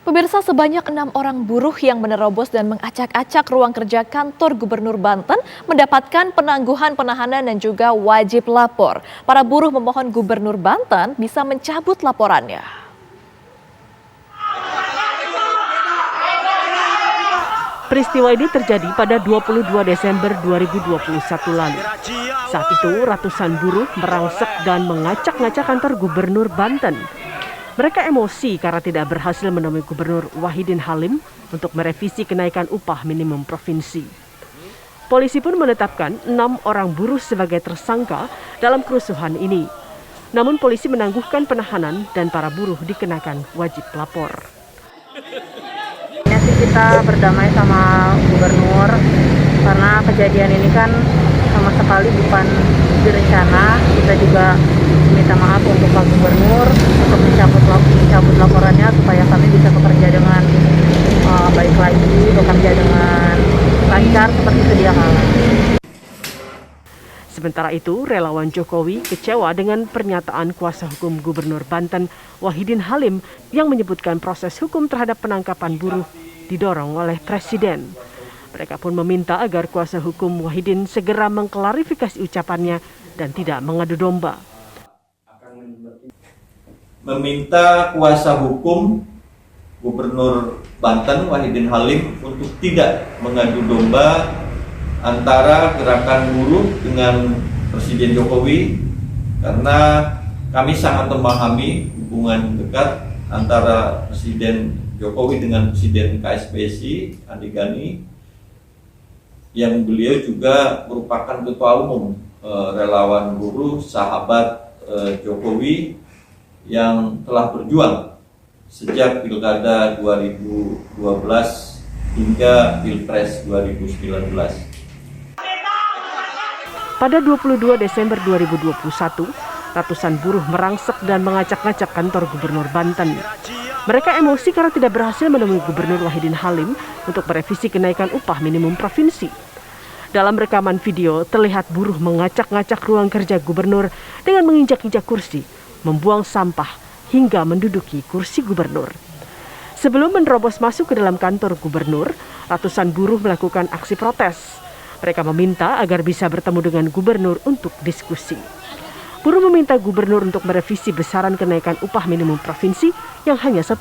Pemirsa, sebanyak 6 orang buruh yang menerobos dan mengacak-acak ruang kerja kantor Gubernur Banten mendapatkan penangguhan penahanan dan juga wajib lapor. Para buruh memohon Gubernur Banten bisa mencabut laporannya. Peristiwa ini terjadi pada 22 Desember 2021 lalu. Saat itu ratusan buruh merangsek dan mengacak-ngacak kantor Gubernur Banten. Mereka emosi karena tidak berhasil menemui Gubernur Wahidin Halim untuk merevisi kenaikan upah minimum provinsi. Polisi pun menetapkan 6 orang buruh sebagai tersangka dalam kerusuhan ini. Namun polisi menangguhkan penahanan dan para buruh dikenakan wajib lapor. Kita berdamai sama Gubernur karena kejadian ini kan sama sekali bukan direncana. Kita juga minta maaf untuk Pak Gubernur untuk mencabut laporannya supaya kami bisa bekerja dengan baik lagi, bekerja dengan lancar seperti sedia kala. Sementara itu, relawan Jokowi kecewa dengan pernyataan kuasa hukum Gubernur Banten Wahidin Halim yang menyebutkan proses hukum terhadap penangkapan buruh didorong oleh Presiden. Mereka pun meminta agar kuasa hukum Wahidin segera mengklarifikasi ucapannya dan tidak mengadu domba. Meminta kuasa hukum Gubernur Banten Wahidin Halim untuk tidak mengadu domba antara gerakan buruh dengan Presiden Jokowi, karena kami sangat memahami hubungan dekat antara Presiden Jokowi dengan Presiden KSPSI Andi Gani, yang beliau juga merupakan ketua umum relawan buruh sahabat Jokowi yang telah berjuang sejak Pilkada 2012 hingga Pilpres 2019. Pada 22 Desember 2021, ratusan buruh merangsek dan mengacak-ngacak kantor Gubernur Banten. Mereka emosi karena tidak berhasil menemui Gubernur Wahidin Halim untuk merevisi kenaikan upah minimum provinsi. Dalam rekaman video, terlihat buruh mengacak-ngacak ruang kerja gubernur dengan menginjak-injak kursi, membuang sampah, hingga menduduki kursi gubernur. Sebelum menerobos masuk ke dalam kantor gubernur, ratusan buruh melakukan aksi protes. Mereka meminta agar bisa bertemu dengan gubernur untuk diskusi. Buruh meminta gubernur untuk merevisi besaran kenaikan upah minimum provinsi yang hanya 1%.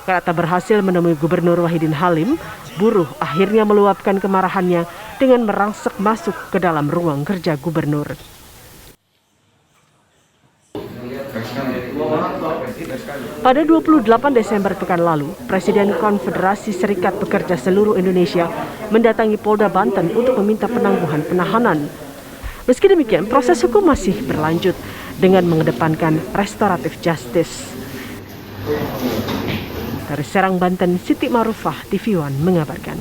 Karena tak berhasil menemui Gubernur Wahidin Halim, buruh akhirnya meluapkan kemarahannya dengan merangsek masuk ke dalam ruang kerja gubernur. Pada 28 Desember pekan lalu, Presiden Konfederasi Serikat Pekerja Seluruh Indonesia mendatangi Polda Banten untuk meminta penangguhan penahanan. Meski demikian, proses hukum masih berlanjut dengan mengedepankan restoratif justice. Dari Serang, Banten, Siti Marufah, TV One mengabarkan.